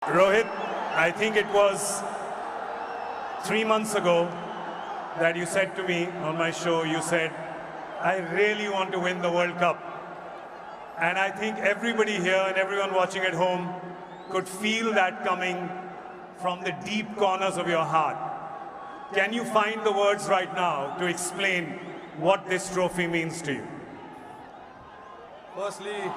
Rohit, I think it was 3 months ago that you said to me on my show, you said, I really want to win the World Cup. And I think everybody here and everyone watching at home could feel that coming from the deep corners of your heart. Can you find the words right now to explain what this trophy means to you? Firstly,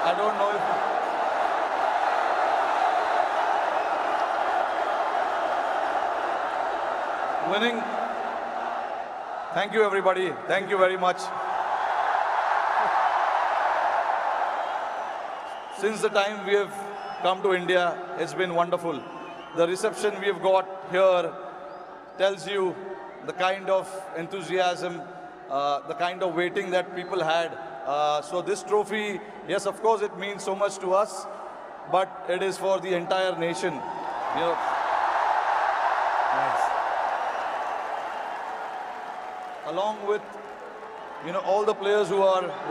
I don't know if winning. Thank you, everybody. Thank you very much. Since the time we have come to India, it's been wonderful. The reception we have got here tells you the kind of enthusiasm, the kind of waiting that people had. So this trophy, yes, of course, it means so much to us, but it is for the entire nation. You know, along with all the players who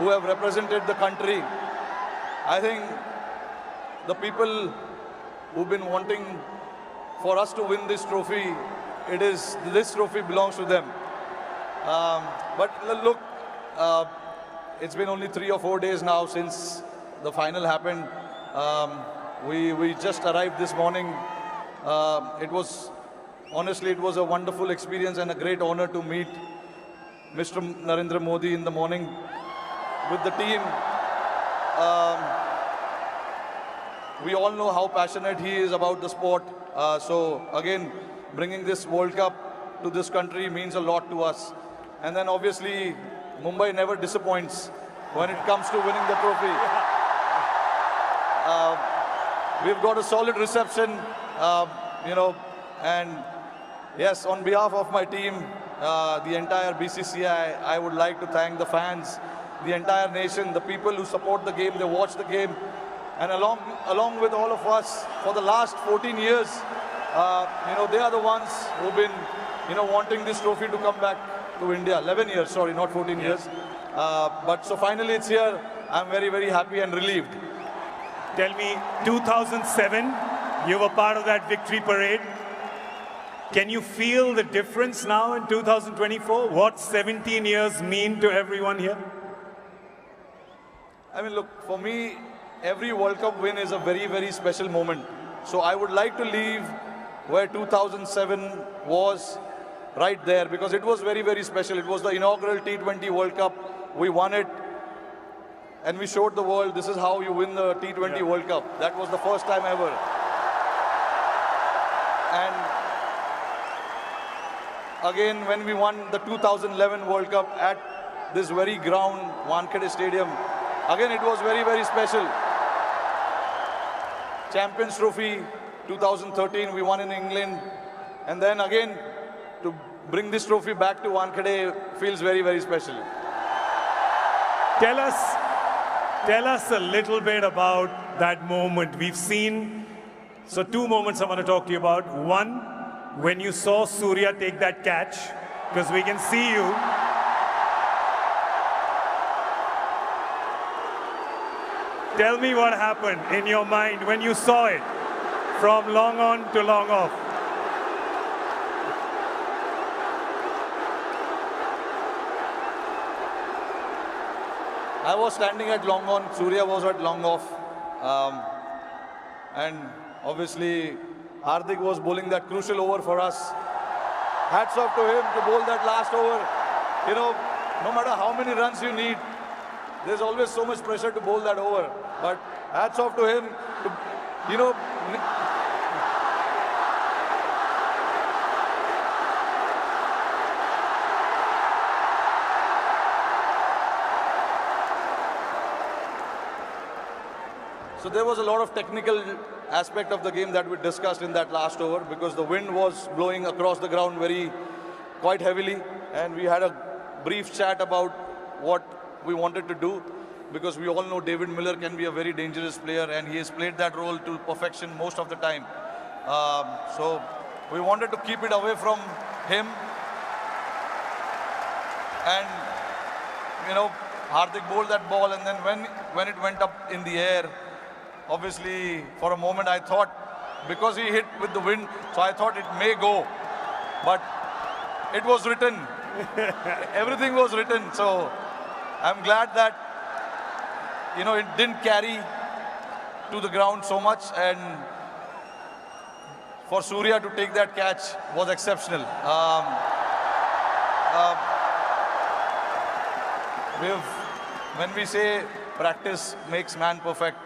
have represented the country. I think the people who've been wanting for us to win this trophy, this trophy belongs to them. But look, it's been only 3 or 4 days now since the final happened. We just arrived this morning. Honestly, it was a wonderful experience and a great honor to meet Mr. Narendra Modi in the morning with the team. We all know how passionate he is about the sport. So again, bringing this World Cup to this country means a lot to us. And then obviously, Mumbai never disappoints when it comes to winning the trophy. We've got a solid reception, and yes, on behalf of my team, the entire BCCI, I would like to thank the fans, the entire nation, the people who support the game, they watch the game, and along with all of us for the last 14 years, they are the ones who've been, wanting this trophy to come back to India. 11 years, sorry, not 14 years. But so finally it's here. I'm very, very happy and relieved. Tell me, 2007, you were part of that victory parade. Can you feel the difference now in 2024? What 17 years mean to everyone here? I mean, look, for me, every World Cup win is a very, very special moment. So I would like to leave where 2007 was, right there, because it was very, very special. It was the inaugural T20 World Cup. We won it, and we showed the world this is how you win the T20 World Cup. That was the first time ever. And again, when we won the 2011 World Cup at this very ground, Wankhede Stadium, again, it was very, very special. Champions Trophy 2013, we won in England. And then again, to bring this trophy back to Wankhede feels very, very special. Tell us a little bit about that moment. We've seen, so 2 moments I want to talk to you about. One, when you saw Surya take that catch, because we can see you. Tell me what happened in your mind when you saw it from long on to long off. I was standing at long on, Surya was at long off. And obviously, Hardik was bowling that crucial over for us. Hats off to him to bowl that last over. No matter how many runs you need, there's always so much pressure to bowl that over. But hats off to him to, So there was a lot of technical aspect of the game that we discussed in that last over, because the wind was blowing across the ground quite heavily, and we had a brief chat about what we wanted to do, because we all know David Miller can be a very dangerous player, and he has played that role to perfection most of the time. So we wanted to keep it away from him. And, you know, Hardik bowled that ball, and then when it went up in the air, obviously, for a moment I thought, because he hit with the wind, so I thought it may go. But it was written. Everything was written. So I'm glad that, you know, it didn't carry to the ground so much. And for Surya to take that catch was exceptional. When we say practice makes man perfect,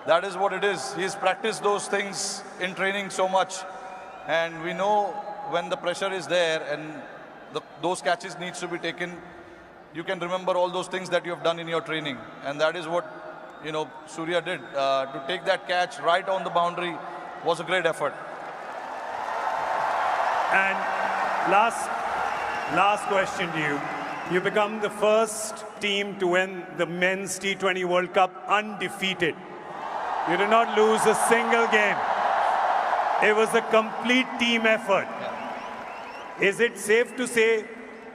that is what it is. He's practiced those things in training so much. And we know when the pressure is there and those catches needs to be taken, you can remember all those things that you have done in your training. And that is what, you know, Surya did. To take that catch right on the boundary was a great effort. And last question to you. You become the first team to win the Men's T20 World Cup undefeated. You did not lose a single game. It was a complete team effort. Is it safe to say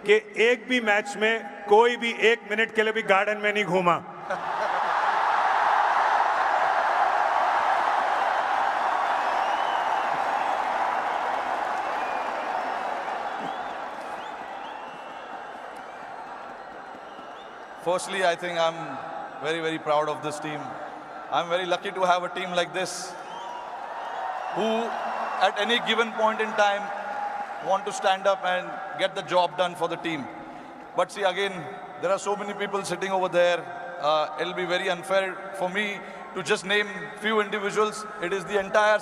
कि एक भी match में कोई भी 1 minute के लिए भी garden में नहीं घूमा? Firstly, I think I'm very, very proud of this team. I'm very lucky to have a team like this who, at any given point in time, want to stand up and get the job done for the team. But see, again, there are so many people sitting over there. It'll be very unfair for me to just name few individuals. It is the entire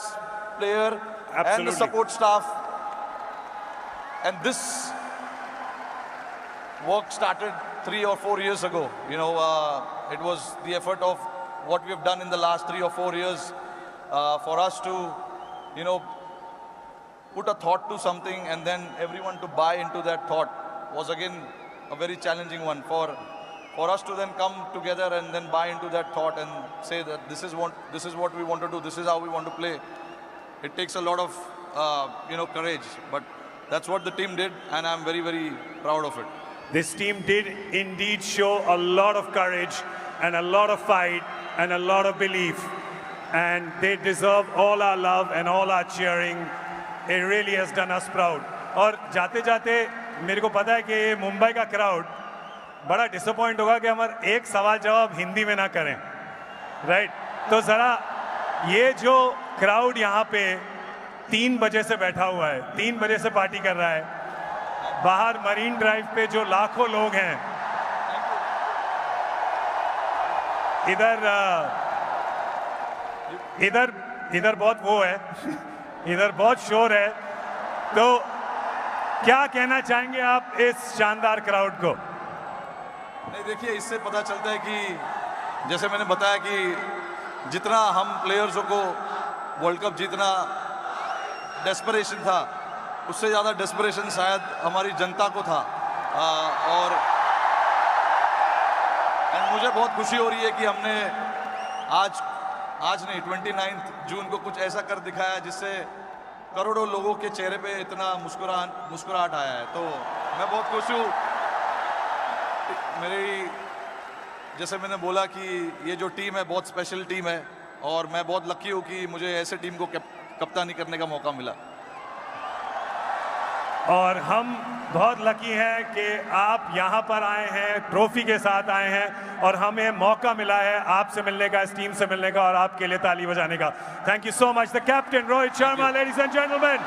player and the support staff. And this work started 3 or 4 years ago. You know, it was the effort of what we have done in the last 3 or 4 years for us to, you know, put a thought to something and then everyone to buy into that thought was again a very challenging one. For us to then come together and then buy into that thought and say that this is what we want to do, this is how we want to play. It takes a lot of, you know, courage. But that's what the team did, and I'm very, very proud of it. This team did indeed show a lot of courage and a lot of fight and a lot of belief. And they deserve all our love and all our cheering. It really has done us proud. और जाते-जाते मेरे को पता है कि ये मुंबई का crowd बड़ा disappoint होगा कि हमारा एक सवाल जवाब हिंदी में ना करें, राइट? तो ज़रा ये जो क्राउड यहाँ पे 3 बजे से बैठा हुआ है, 3 बजे से पार्टी कर रहा है, बाहर मरीन ड्राइव पे जो लाखों लोग हैं, इधर बहुत वो है, इधर बहुत शोर है, तो क्या कहना चाहेंगे आप इस शानदार क्राउड को? नहीं, देखिए, इससे पता चलता है कि जैसे मैंने बताया कि जितना हम प्लेयर्सों को वर्ल्ड कप जीतना डेस्परेशन था, उससे ज़्यादा डेस्परेशन शायद हमारी जनता को था। और मुझे बहुत खुशी हो रही है कि हमने आज नहीं 29 जून को कुछ ऐसा कर दिखाया जिससे करोड़ों लोगों के चेहरे पे इतना मुस्कुराहट आया है। तो मैं बहुत खुश हूँ। जैसे मैंने बोला कि ये जो टीम है बहुत स्पेशल टीम है, और मैं बहुत लकी हूँ कि मुझे ऐसे टीम को कप्तानी करने का मौका मिला। और हम बहुत लकी हैं कि आप यहाँ पर आए हैं, ट्रॉफी के साथ आए हैं, और हमें मौका मिला है आपसे मिलने का, इस टीम से मिलने का, और आपके लिए ताली बजाने का। Thank you so much the captain Rohit Sharma, ladies and gentleman.